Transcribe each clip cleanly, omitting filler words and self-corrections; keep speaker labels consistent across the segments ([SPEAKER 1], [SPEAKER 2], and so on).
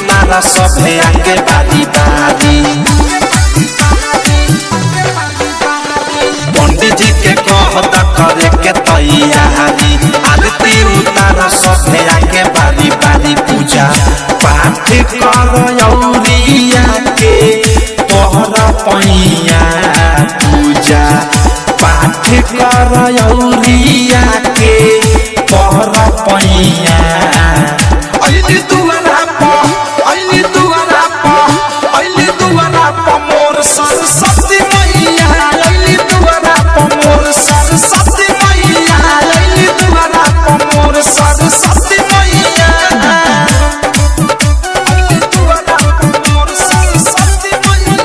[SPEAKER 1] उतारा सभे आके बारी बारी पंडित जी के कहता करे के तैयारी आरती उतारा सभे आके बारी बारी पूजा पाठ करौरिया के तोहरा पैया पूजा पाठ करौरिया के तोहरा पैया अइली दुआरा प मोर सरस्वती मैया अइली दुआरा प मोर सरस्वती मैया अइली दुआरा प मोर सरस्वती मैया अइली दुआरा प मोर सरस्वती मैया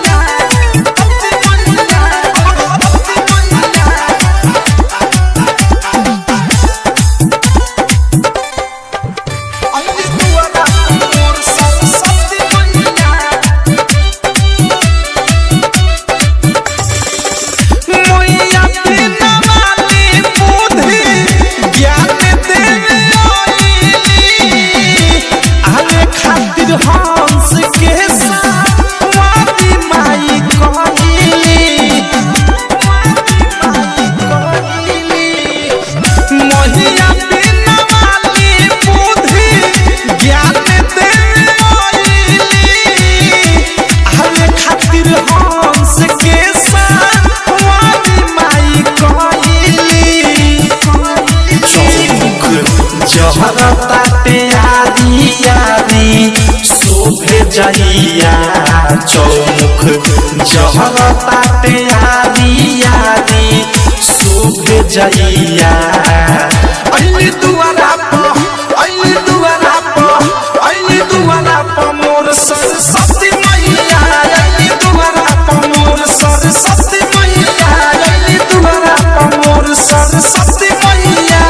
[SPEAKER 1] जहरता प्यारी यारी शोभे जइया चौमुख जहरता प्यारी यारी शोभे जइया अइली दुआरा प मोर सरस्वती मैया अइली दुआरा प मोर सरस्वती मैया अइली दुआरा प मोर सरस्वती मैया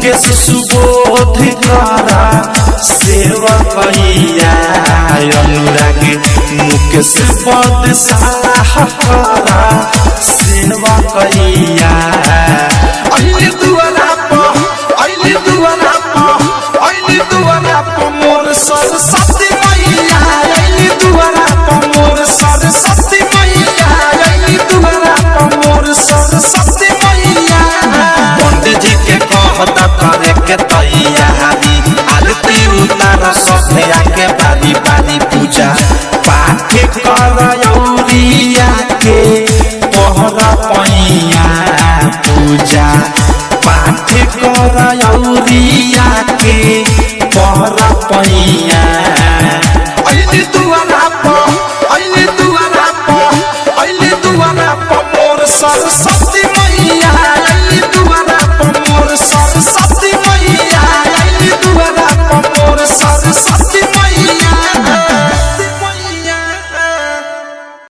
[SPEAKER 1] सुबोध करा सेवा कैया अनुराग मुकेश पद साह करा सेवा कैया अइली दुआरा प मोर सरस्वती मैया अइली दुआरा प मोर सरस्वती मैया अइली दुआरा प मोर सरस्वती मैया पंडित जी के कहता करे के तैयारी आरती उतारा सभे आके बारी बारी पूजा पाठ करौरिया के तोहरा पैया पूजा पाठ करौरिया के तोहरा पैया अइली दुआरा